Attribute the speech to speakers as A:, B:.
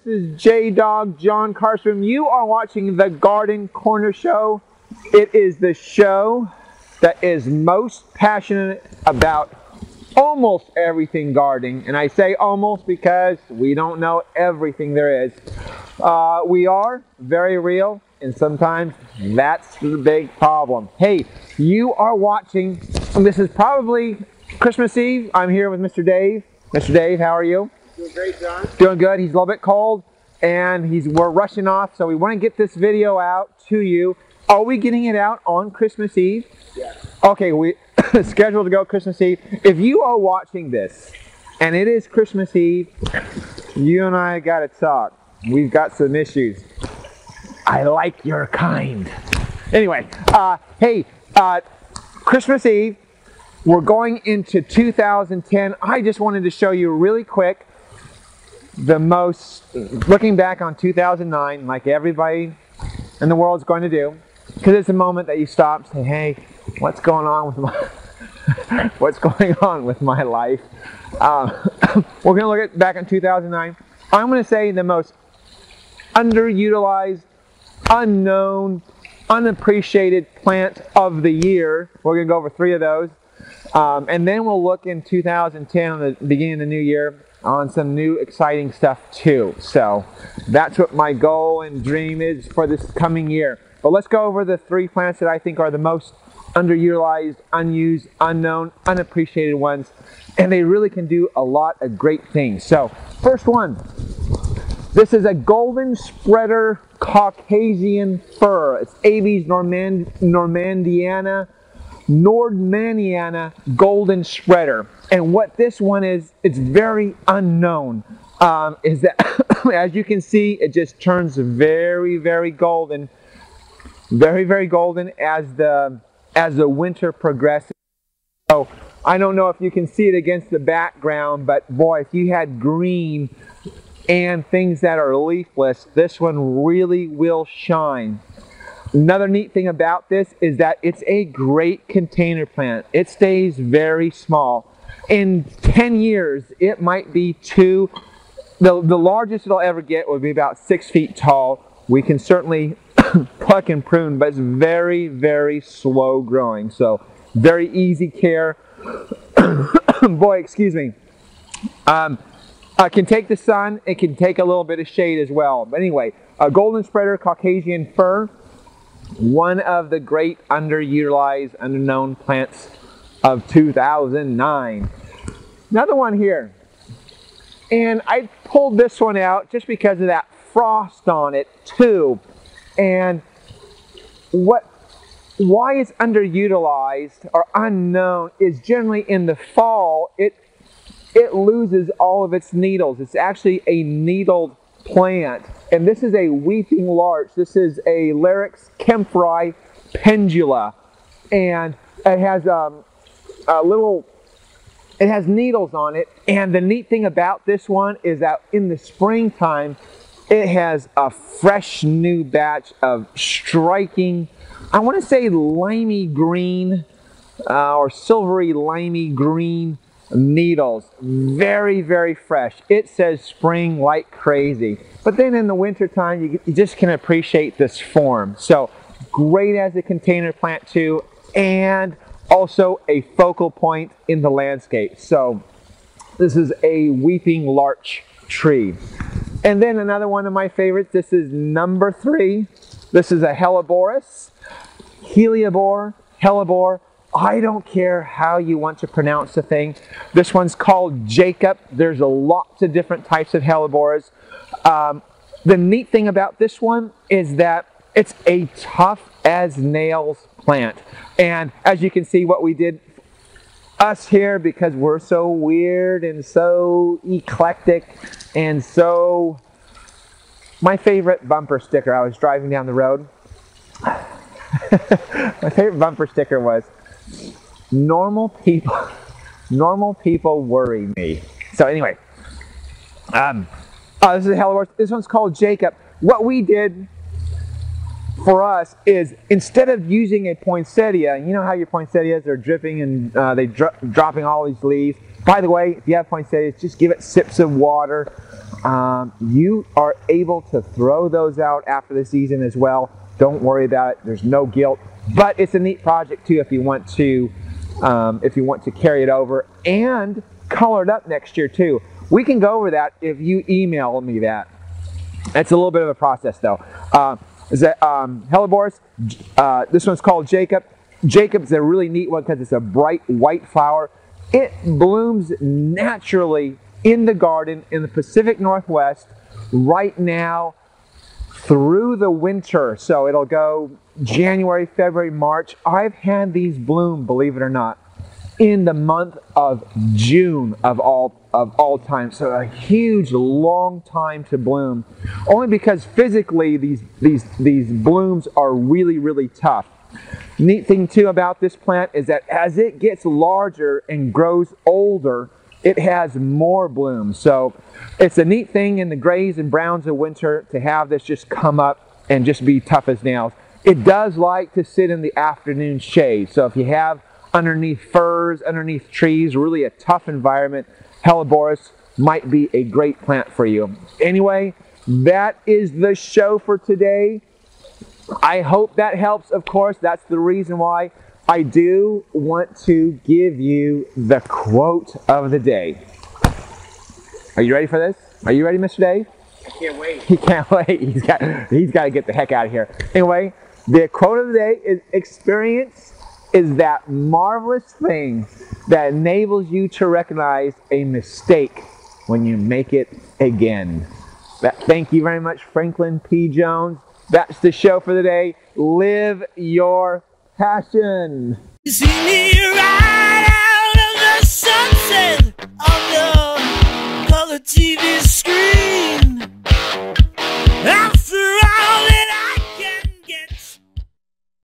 A: This is J-Dog Jonn Karsseboom. You are watching the Garden Corner Show. It is the show that is most passionate about almost everything gardening. And I say almost because we don't know everything there is. We are very real, and sometimes that's the big problem. Hey, you are watching, this is probably Christmas Eve. I'm here with Mr. Dave. Mr. Dave, how are you?
B: Doing great, John.
A: Doing good. He's a little bit cold, and we're rushing off, so we want to get this video out to you. Are we getting it out on Christmas Eve?
B: Yeah.
A: Okay, we scheduled to go Christmas Eve. If you are watching this, and it is Christmas Eve, you and I got to talk. We've got some issues. I like your kind. Anyway, hey, Christmas Eve, we're going into 2010. I just wanted to show you really quick looking back on 2009, like everybody in the world is going to do, because it's a moment that you stop and say, hey, what's going on with my life? We're going to look back on 2009. I'm going to say the most underutilized, unknown, unappreciated plant of the year. We're going to go over 3 of those. And then we'll look in 2010, on the beginning of the new year, on some new exciting stuff too. So that's what my goal and dream is for this coming year. But let's go over the 3 plants that I think are the most underutilized, unused, unknown, unappreciated ones. And they really can do a lot of great things. So first one, this is a golden spreader Caucasian fir. It's Abies Normandiana golden spreader. And what this one is, it's very unknown, is that as you can see, it just turns very, very golden, very, very golden as the winter progresses. So I don't know if you can see it against the background, but boy, if you had green and things that are leafless, this one really will shine. Another neat thing about this is that it's a great container plant. It stays very small. In 10 years, it might be the largest it'll ever get would be about 6 feet tall. We can certainly pluck and prune, but it's very, very slow growing. So very easy care. Boy, excuse me. Can take the sun. It can take a little bit of shade as well. But anyway, a golden spreader Caucasian fir. One of the great underutilized, unknown plants of 2009. Another one here. And I pulled this one out just because of that frost on it too. And why it's underutilized or unknown is generally in the fall, it loses all of its needles. It's actually a needled plant. And this is a weeping larch. This is a Larix Kemphri pendula. And it has it has needles on it. And the neat thing about this one is that in the springtime, it has a fresh new batch of striking, I want to say limey green or silvery limey green needles. Very, very fresh. It says spring like crazy. But then in the winter time, you just can appreciate this form. So great as a container plant too, and also a focal point in the landscape. So this is a weeping larch tree. And then another one of my favorites, this is number 3. This is a Hellebore, Hellebore. I don't care how you want to pronounce the thing. This one's called Jacob. There's lots of different types of Hellebores. The neat thing about this one is that it's a tough as nails plant. And as you can see, what we did, us here, because we're so weird and so eclectic and so... My favorite bumper sticker, I was driving down the road. My favorite bumper sticker was, normal people worry me. So anyway, this is a Hellebore. This one's called Jacob. What we did for us is, instead of using a poinsettia, you know how your poinsettias are dripping and dropping all these leaves. By the way, if you have poinsettias, just give it sips of water. you are able to throw those out after the season as well. Don't worry about it. There's no guilt. But it's a neat project too if you want to carry it over and color it up next year too. We can go over that if you email me that. It's a little bit of a process though. Hellebores, this one's called Jacob. Jacob's a really neat one because it's a bright white flower. It blooms naturally in the garden in the Pacific Northwest right now through the winter. So it'll go January, February, March. I've had these bloom, believe it or not, in the month of June of all time. So a huge, long time to bloom. Only because physically these blooms are really, really tough. Neat thing too about this plant is that as it gets larger and grows older, it has more blooms. So it's a neat thing in the grays and browns of winter to have this just come up and just be tough as nails. It does like to sit in the afternoon shade. So if you have underneath firs, underneath trees, really a tough environment, Hellebore might be a great plant for you. Anyway, that is the show for today. I hope that helps, of course. That's the reason why I do want to give you the quote of the day. Are you ready for this? Are you ready, Mr. Dave?
B: I can't wait.
A: He can't wait. He's got to get the heck out of here. Anyway, the quote of the day is, experience is that marvelous thing that enables you to recognize a mistake when you make it again. Thank you very much, Franklin P. Jones. That's the show for the day. Live your passion.
C: See me right out of the sun.